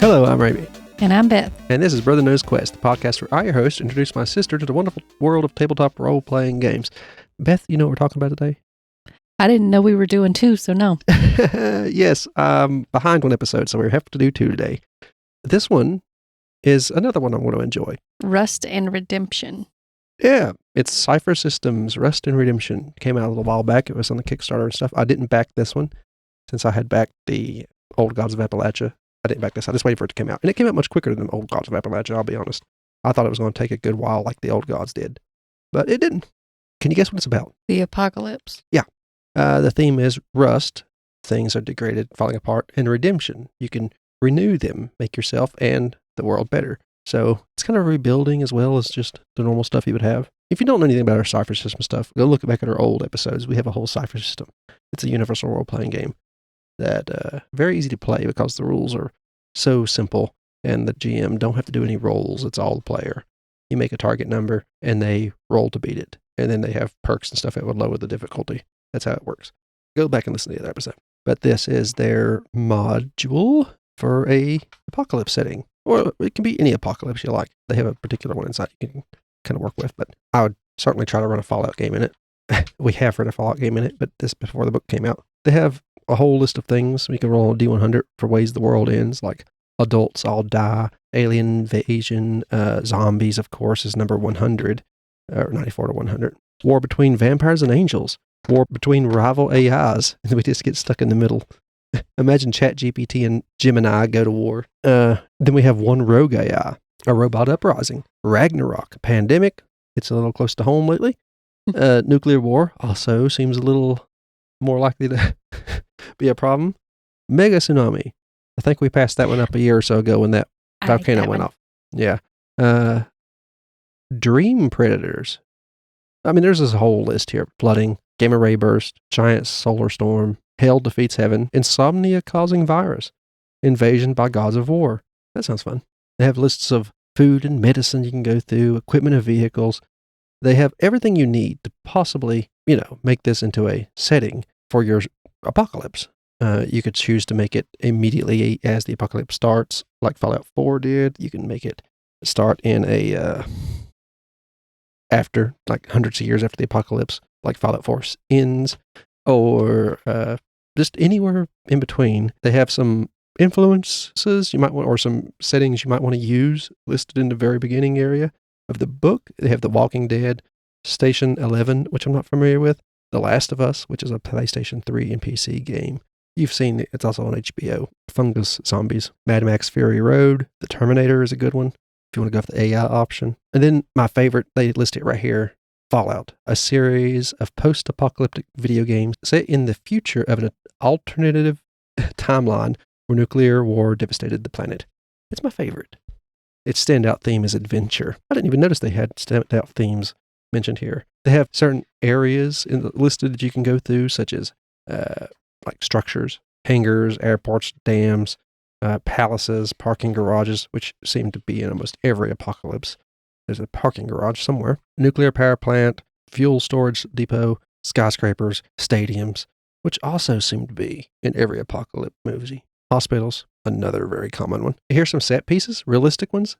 Hello, I'm Raimi. And I'm Beth. And this is Brother Knows Quest, the podcast where I, your host, introduce my sister to the wonderful world of tabletop role-playing games. Beth, you know what we're talking about today? I didn't know we were doing two, so no. Yes, I'm behind one episode, so we have to do two today. This one is another one I'm going to enjoy. Rust and Redemption. Yeah, it's Cypher Systems, Rust and Redemption. It came out a little while back. It was on the Kickstarter and stuff. I didn't back this one since I had backed the Old Gods of Appalachia. I didn't back this. I just waited for it to come out. And it came out much quicker than Old Gods of Appalachia, I'll be honest. I thought it was going to take a good while like the Old Gods did. But it didn't. Can you guess what it's about? The Apocalypse. Yeah. The theme is rust. Things are degraded, falling apart, and redemption. You can renew them, make yourself and the world better. So it's kind of rebuilding as well as just the normal stuff you would have. If you don't know anything about our Cypher System stuff, go look back at our old episodes. We have a whole Cypher System. It's a universal role-playing game that very easy to play because the rules are so simple and the GM don't have to do any rolls. It's all the player. You make a target number and they roll to beat it. And then they have perks and stuff that would lower the difficulty. That's how it works. Go back and listen to the other episode. But this is their module for a apocalypse setting. Or it can be any apocalypse you like. They have a particular one inside you can kind of work with. But I would certainly try to run a Fallout game in it. We have run a Fallout game in it, but this before the book came out. They have a whole list of things. We can roll a D100 for ways the world ends, like adults all die, alien invasion, zombies, of course, is number 100, or 94 to 100. War between vampires and angels. War between rival AIs. And we just get stuck in the middle. Imagine ChatGPT and Gemini go to war. Then we have one rogue AI, a robot uprising, Ragnarok, a pandemic. It's a little close to home lately. Nuclear war also seems a little more likely to be a problem. Mega tsunami. I think we passed that one up a year or so ago when that volcano went off. Yeah. Dream predators. I mean, there's this whole list here. Flooding, gamma ray burst, giant solar storm, hell defeats heaven, insomnia causing virus, invasion by gods of war. That sounds fun. They have lists of food and medicine you can go through, equipment and vehicles. They have everything you need to possibly, make this into a setting for your apocalypse. You could choose to make it immediately as the apocalypse starts, like Fallout 4 did. You can make it start in after, like hundreds of years after the apocalypse, like Fallout 4 ends, or just anywhere in between. They have some influences you might want, or some settings you might want to use listed in the very beginning area of the book. They have The Walking Dead, Station 11, which I'm not familiar with, The Last of Us, which is a PlayStation 3 and PC game. You've seen it. It's also on HBO. Fungus Zombies, Mad Max Fury Road, The Terminator is a good one if you want to go for the AI option. And then my favorite, they list it right here, Fallout, a series of post-apocalyptic video games set in the future of an alternative timeline where nuclear war devastated the planet. It's my favorite. Its standout theme is adventure. I didn't even notice they had standout themes mentioned here. They have certain areas listed that you can go through, such as like structures, hangars, airports, dams, palaces, parking garages, which seem to be in almost every apocalypse. There's a parking garage somewhere. Nuclear power plant, fuel storage depot, skyscrapers, stadiums, which also seem to be in every apocalypse movie. Hospitals, another very common one. Here's some set pieces, realistic ones.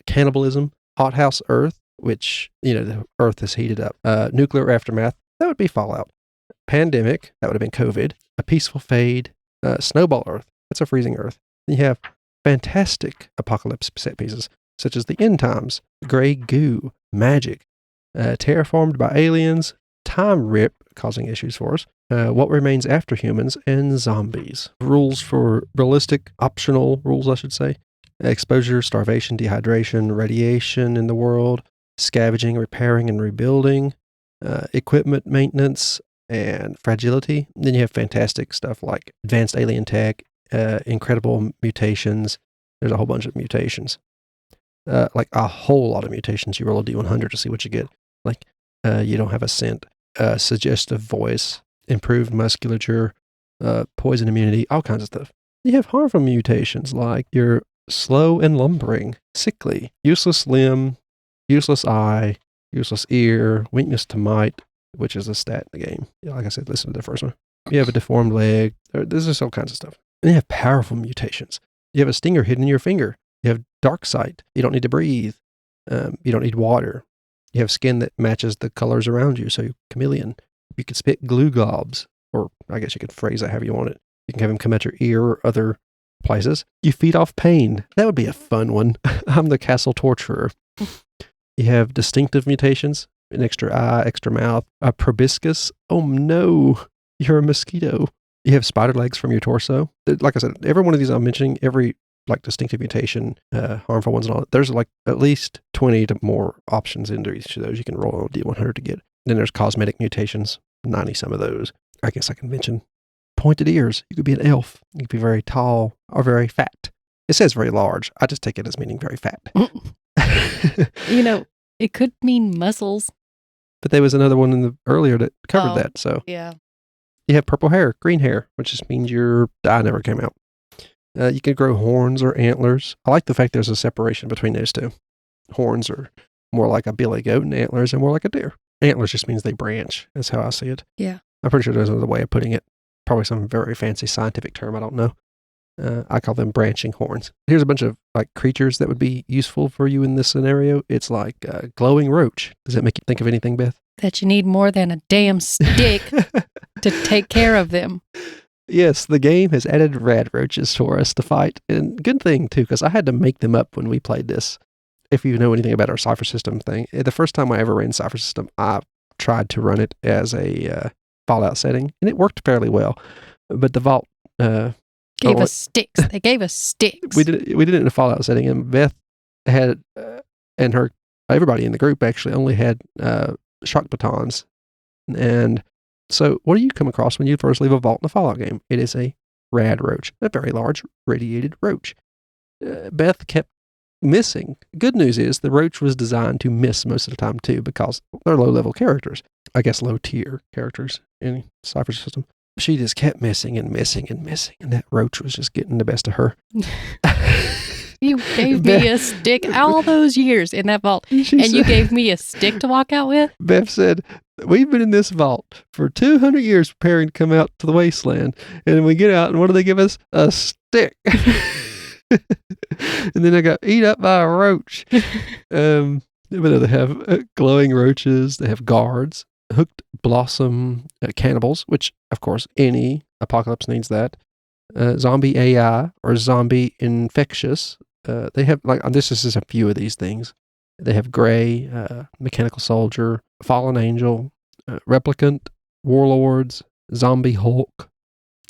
Cannibalism, hothouse Earth, which, the Earth is heated up. Nuclear aftermath, that would be Fallout. Pandemic, that would have been COVID. A peaceful fade. Snowball Earth, that's a freezing Earth. Then you have fantastic apocalypse set pieces, such as the end times, gray goo, magic, terraformed by aliens, time rip, causing issues for us, what remains after humans, and zombies. Rules for realistic, optional rules, I should say. Exposure, starvation, dehydration, radiation in the world, scavenging, repairing, and rebuilding, equipment maintenance, and fragility. Then you have fantastic stuff like advanced alien tech, incredible mutations. There's a whole bunch of mutations. Like a whole lot of mutations. You roll a D100 to see what you get. Like, you don't have a scent, suggestive voice, improved musculature, poison immunity, all kinds of stuff. You have harmful mutations like you're slow and lumbering, sickly, useless limb, useless eye, useless ear, weakness to might, which is a stat in the game. Yeah, like I said, listen to the first one. You have a deformed leg. There's just all kinds of stuff. And you have powerful mutations. You have a stinger hidden in your finger. You have dark sight. You don't need to breathe. You don't need water. You have skin that matches the colors around you, so you're chameleon. You can spit glue globs, or I guess you could phrase that however you want it. You can have them come at your ear or other places. You feed off pain. That would be a fun one. I'm the castle torturer. You have distinctive mutations, an extra eye, extra mouth, a proboscis. Oh no, you're a mosquito. You have spider legs from your torso. Like I said, every one of these I'm mentioning, every like distinctive mutation, harmful ones and all that, there's like at least 20 to more options into each of those you can roll on D100 to get. Then there's cosmetic mutations, 90 some of those. I guess I can mention pointed ears. You could be an elf. You could be very tall or very fat. It says very large. I just take it as meaning very fat. You know, it could mean muscles. But there was another one in the earlier that covered that. So Yeah. you have purple hair, green hair, which just means your eye never came out. You could grow horns or antlers. I like the fact there's a separation between those two. Horns are more like a billy goat, and antlers are more like a deer. Antlers just means they branch. That's how I see it. Yeah. I'm pretty sure there's another way of putting it. Probably some very fancy scientific term. I don't know. I call them branching horns. Here's a bunch of like creatures that would be useful for you in this scenario. It's like a glowing roach. Does that make you think of anything, Beth? That you need more than a damn stick to take care of them. Yes, the game has added rad roaches for us to fight. And good thing, too, because I had to make them up when we played this. If you know anything about our Cypher System thing, the first time I ever ran Cypher System, I tried to run it as a Fallout setting, and it worked fairly well. But the Vault... Gave us sticks. They gave us sticks. We did it in a Fallout setting, and Beth had, and everybody in the group actually only had shock batons. And so what do you come across when you first leave a vault in a Fallout game? It is a rad roach, a very large radiated roach. Beth kept missing. Good news is the roach was designed to miss most of the time too, because they're low-level characters. I guess low-tier characters in Cypher System. She just kept missing and missing and missing, and that roach was just getting the best of her. You gave me a stick all those years in that vault, you gave me a stick to walk out with? Beth said, we've been in this vault for 200 years preparing to come out to the wasteland, and we get out, and what do they give us? A stick. And then I got eat up by a roach. But they have glowing roaches, they have guards, hooked blossom cannibals, which, of course, any apocalypse needs that. Zombie AI or zombie infectious. They have, like, this is just a few of these things. They have gray, mechanical soldier, fallen angel, replicant, warlords, zombie hulk,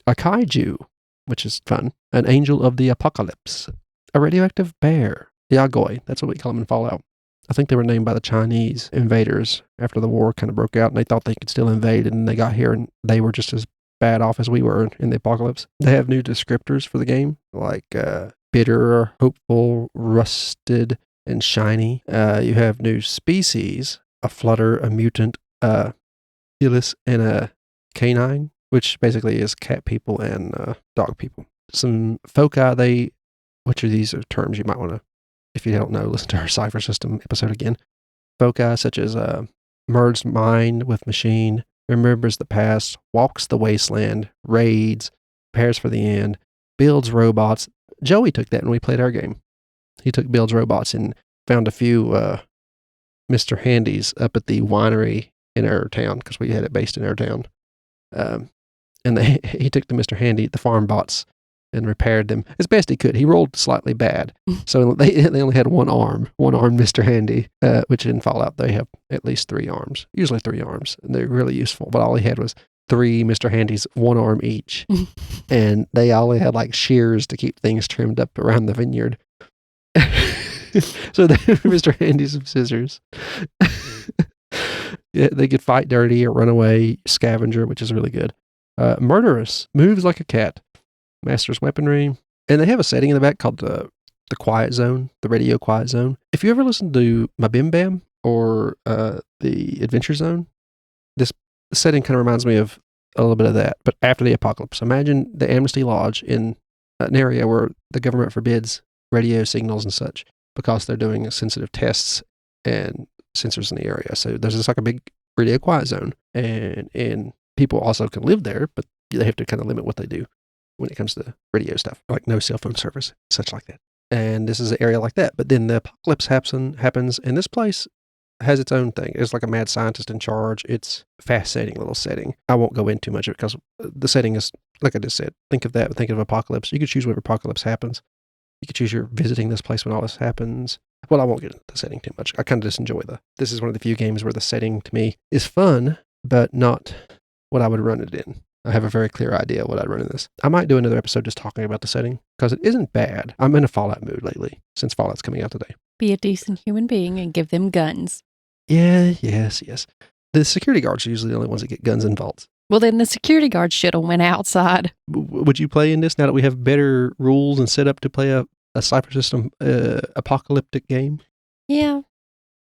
a kaiju, which is fun, an angel of the apocalypse, a radioactive bear, Yagoi. That's what we call them in Fallout. I think they were named by the Chinese invaders after the war kind of broke out, and they thought they could still invade, and then they got here and they were just as bad off as we were in the apocalypse. They have new descriptors for the game, like bitter, hopeful, rusted, and shiny. You have new species, a flutter, a mutant, Ulysses, and a canine, which basically is cat people and dog people. Some foci, which are these terms you might want to, if you don't know, listen to our Cypher System episode again. Foci such as merged mind with machine, remembers the past, walks the wasteland, raids, prepares for the end, builds robots. Joey took that when we played our game. He took builds robots and found a few Mr. Handys up at the winery in our town, because we had it based in our town. And he took the Mr. Handy, the farm bots, and repaired them as best he could. He rolled slightly bad. So they only had one arm Mr. Handy, which in Fallout they have at least 3 arms, usually 3 arms, and they're really useful. But all he had was 3 Mr. Handys, 1 arm each. And they all had like shears to keep things trimmed up around the vineyard. So they Mr. Handy's some scissors. Yeah, they could fight dirty or run away, scavenger, which is really good. Murderous, moves like a cat, masters weaponry, and they have a setting in the back called the quiet zone, the radio quiet zone. If you ever listen to My Bim Bam or the Adventure Zone, this setting kind of reminds me of a little bit of that, but after the apocalypse. Imagine the Amnesty Lodge in an area where the government forbids radio signals and such because they're doing sensitive tests and sensors in the area. So there's just like a big radio quiet zone, and people also can live there, but they have to kind of limit what they do. when it comes to radio stuff, like no cell phone service, such like that. And this is an area like that. But then the apocalypse happens, and this place has its own thing. It's like a mad scientist in charge. It's a fascinating little setting. I won't go into much of it because the setting is, like I just said, think of that, think of apocalypse. You could choose whenever apocalypse happens. You could choose you're visiting this place when all this happens. Well, I won't get into the setting too much. I kind of just enjoy this is one of the few games where the setting to me is fun, but not what I would run it in. I have a very clear idea what I'd run in this. I might do another episode just talking about the setting because it isn't bad. I'm in a Fallout mood lately since Fallout's coming out today. Be a decent human being and give them guns. Yeah, yes. The security guards are usually the only ones that get guns and vaults. Well, then the security guard should have went outside. Would you play in this now that we have better rules and set up to play a Cypher System apocalyptic game? Yeah.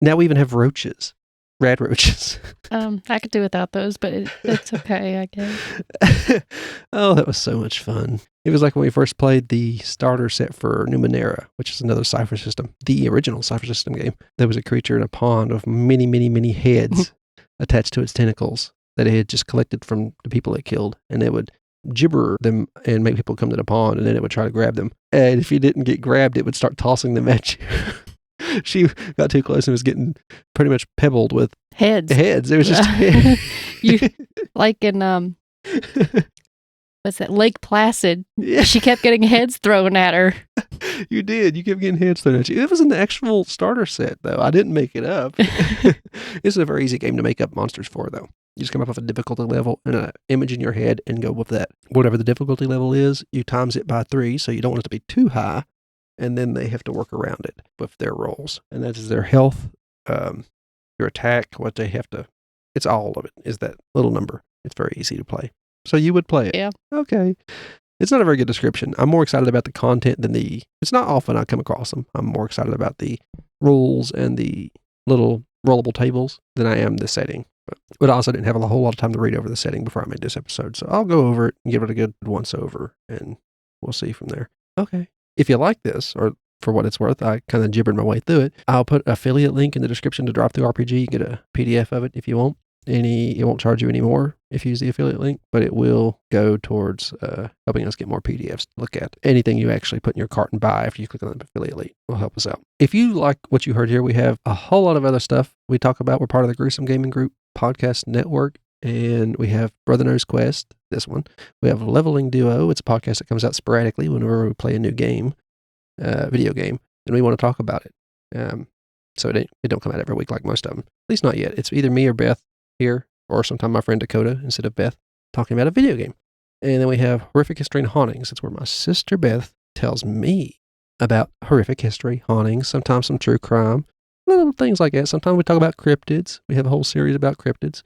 Now we even have roaches. Rad roaches. I could do without those, but it's okay, I guess. Oh, that was so much fun. It was like when we first played the starter set for Numenera, which is another Cypher System, the original Cypher System game. There was a creature in a pond with many, many, many heads attached to its tentacles that it had just collected from the people it killed, and it would gibber them and make people come to the pond, and then it would try to grab them. And if you didn't get grabbed, it would start tossing them at you. She got too close and was getting pretty much pebbled with heads. It was just you like in what's that, Lake Placid? Yeah. She kept getting heads thrown at her. You did. You kept getting heads thrown at you. It was an actual starter set, though. I didn't make it up. It's a very easy game to make up monsters for, though. You just come up with a difficulty level and an image in your head and go with that. Whatever the difficulty level is, you times it by 3, so you don't want it to be too high. And then they have to work around it with their rolls. And that is their health, your attack, what they have to. It's all of it, is that little number. It's very easy to play. So you would play it? Yeah. Okay. It's not a very good description. I'm more excited about the content than it's not often I come across them. I'm more excited about the rules and the little rollable tables than I am the setting. But I also didn't have a whole lot of time to read over the setting before I made this episode. So I'll go over it and give it a good once over, and we'll see from there. Okay. If you like this, or for what it's worth, I kind of gibbered my way through it. I'll put an affiliate link in the description to DriveThruRPG. You can get a PDF of it if you want. It won't charge you any more if you use the affiliate link, but it will go towards helping us get more PDFs to look at. Anything you actually put in your cart and buy after you click on the affiliate link will help us out. If you like what you heard here, we have a whole lot of other stuff we talk about. We're part of the Gruesome Gaming Group podcast network, and we have Brother Knows Quest, this one. We have Leveling Duo. It's a podcast that comes out sporadically whenever we play a new game, video game, and we want to talk about it. So it don't come out every week like most of them. At least not yet. It's either me or Beth here, or sometime my friend Dakota instead of Beth, talking about a video game. And then we have Horrific History and Hauntings. It's where my sister Beth tells me about horrific history, hauntings, sometimes some true crime, little things like that. Sometimes we talk about cryptids. We have a whole series about cryptids,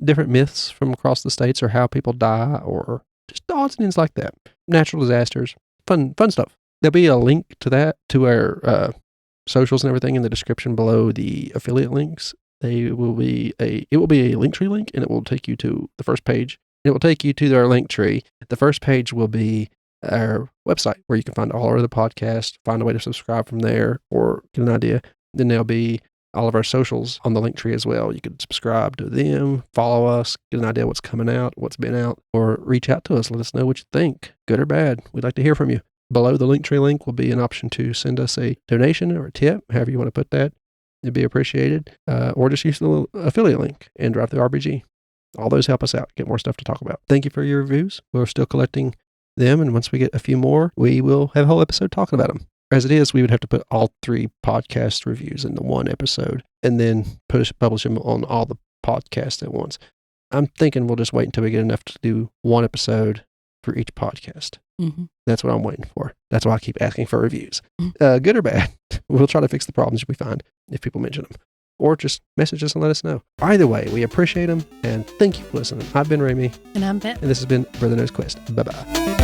different myths from across the states, or how people die, or just odds and ends like that. Natural disasters, fun stuff. There'll be a link to that, to our socials and everything in the description below the affiliate links. It will be a Linktree link, and it will take you to the first page. It will take you to our Linktree. The first page will be our website, where you can find all our other podcasts, find a way to subscribe from there, or get an idea. Then there'll be all of our socials on the Linktree as well. You can subscribe to them, follow us, get an idea what's coming out, what's been out, or reach out to us. Let us know what you think, good or bad. We'd like to hear from you. Below the Linktree link will be an option to send us a donation or a tip, however you want to put that. It'd be appreciated. Or just use the affiliate link and DriveThruRPG. All those help us out, get more stuff to talk about. Thank you for your reviews. We're still collecting them, and once we get a few more, we will have a whole episode talking about them. As it is, we would have to put all 3 podcast reviews into one episode, and then publish them on all the podcasts at once. I'm thinking we'll just wait until we get enough to do one episode for each podcast. Mm-hmm. That's what I'm waiting for. That's why I keep asking for reviews. Good or bad, we'll try to fix the problems we find if people mention them. Or just message us and let us know. Either way, we appreciate them, and thank you for listening. I've been Rami. And I'm Beth. And this has been Brother Knows Quest. Bye-bye.